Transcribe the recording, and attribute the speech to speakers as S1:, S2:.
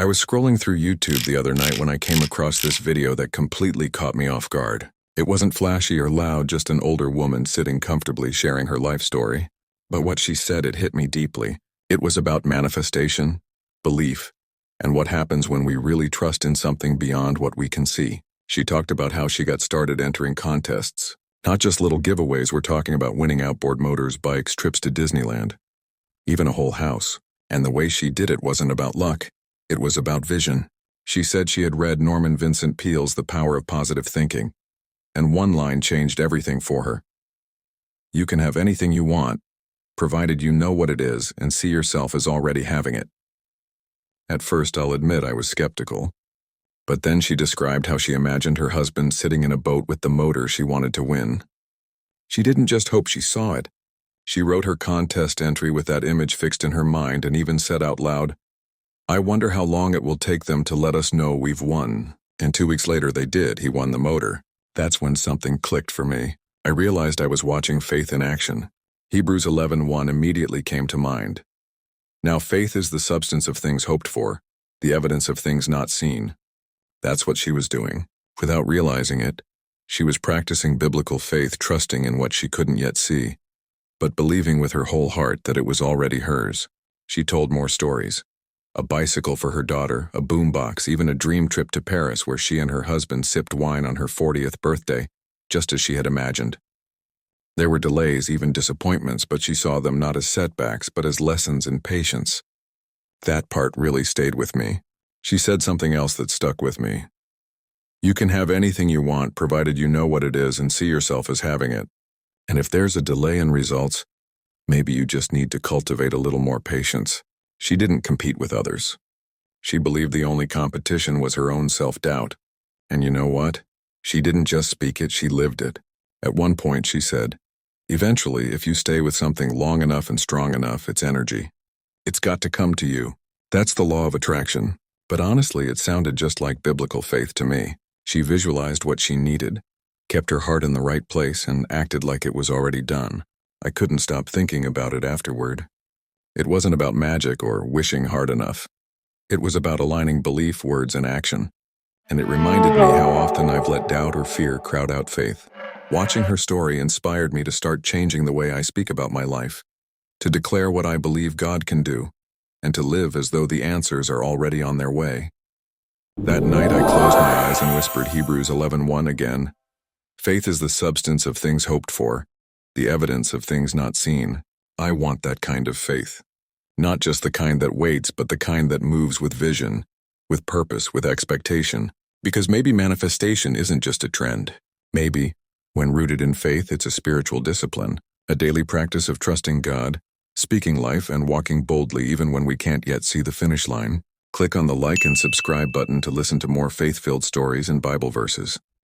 S1: I was scrolling through YouTube the other night when I came across this video that completely caught me off guard. It wasn't flashy or loud, just an older woman sitting comfortably sharing her life story. But what she said, it hit me deeply. It was about manifestation, belief, and what happens when we really trust in something beyond what we can see. She talked about how she got started entering contests. Not just little giveaways, we're talking about winning outboard motors, bikes, trips to Disneyland, even a whole house. And the way she did it wasn't about luck. It was about vision. She said she had read Norman Vincent Peale's The Power of Positive Thinking, and one line changed everything for her. You can have anything you want, provided you know what it is and see yourself as already having it. At first, I'll admit I was skeptical. But then she described how she imagined her husband sitting in a boat with the motor she wanted to win. She didn't just hope she saw it. She wrote her contest entry with that image fixed in her mind and even said out loud, "I wonder how long it will take them to let us know we've won." And 2 weeks later they did. He won the motor. That's when something clicked for me. I realized I was watching faith in action. Hebrews 11:1 immediately came to mind. Now faith is the substance of things hoped for, the evidence of things not seen. That's what she was doing. Without realizing it, she was practicing biblical faith, trusting in what she couldn't yet see, but believing with her whole heart that it was already hers. She told more stories. A bicycle for her daughter, a boombox, even a dream trip to Paris where she and her husband sipped wine on her 40th birthday, just as she had imagined. There were delays, even disappointments, but she saw them not as setbacks, but as lessons in patience. That part really stayed with me. She said something else that stuck with me. You can have anything you want, provided you know what it is and see yourself as having it. And if there's a delay in results, maybe you just need to cultivate a little more patience. She didn't compete with others. She believed the only competition was her own self-doubt. And you know what? She didn't just speak it, she lived it. At one point she said, "Eventually, if you stay with something long enough and strong enough, it's energy. It's got to come to you. That's the law of attraction." But honestly, it sounded just like biblical faith to me. She visualized what she needed, kept her heart in the right place, and acted like it was already done. I couldn't stop thinking about it afterward. It wasn't about magic or wishing hard enough. It was about aligning belief, words, and action. And it reminded me how often I've let doubt or fear crowd out faith. Watching her story inspired me to start changing the way I speak about my life, to declare what I believe God can do, and to live as though the answers are already on their way. That night I closed my eyes and whispered Hebrews 11:1 again. Faith is the substance of things hoped for, the evidence of things not seen. I want that kind of faith. Not just the kind that waits, but the kind that moves with vision, with purpose, with expectation. Because maybe manifestation isn't just a trend. Maybe, when rooted in faith, it's a spiritual discipline, a daily practice of trusting God, speaking life, and walking boldly even when we can't yet see the finish line. Click on the like and subscribe button to listen to more faith-filled stories and Bible verses.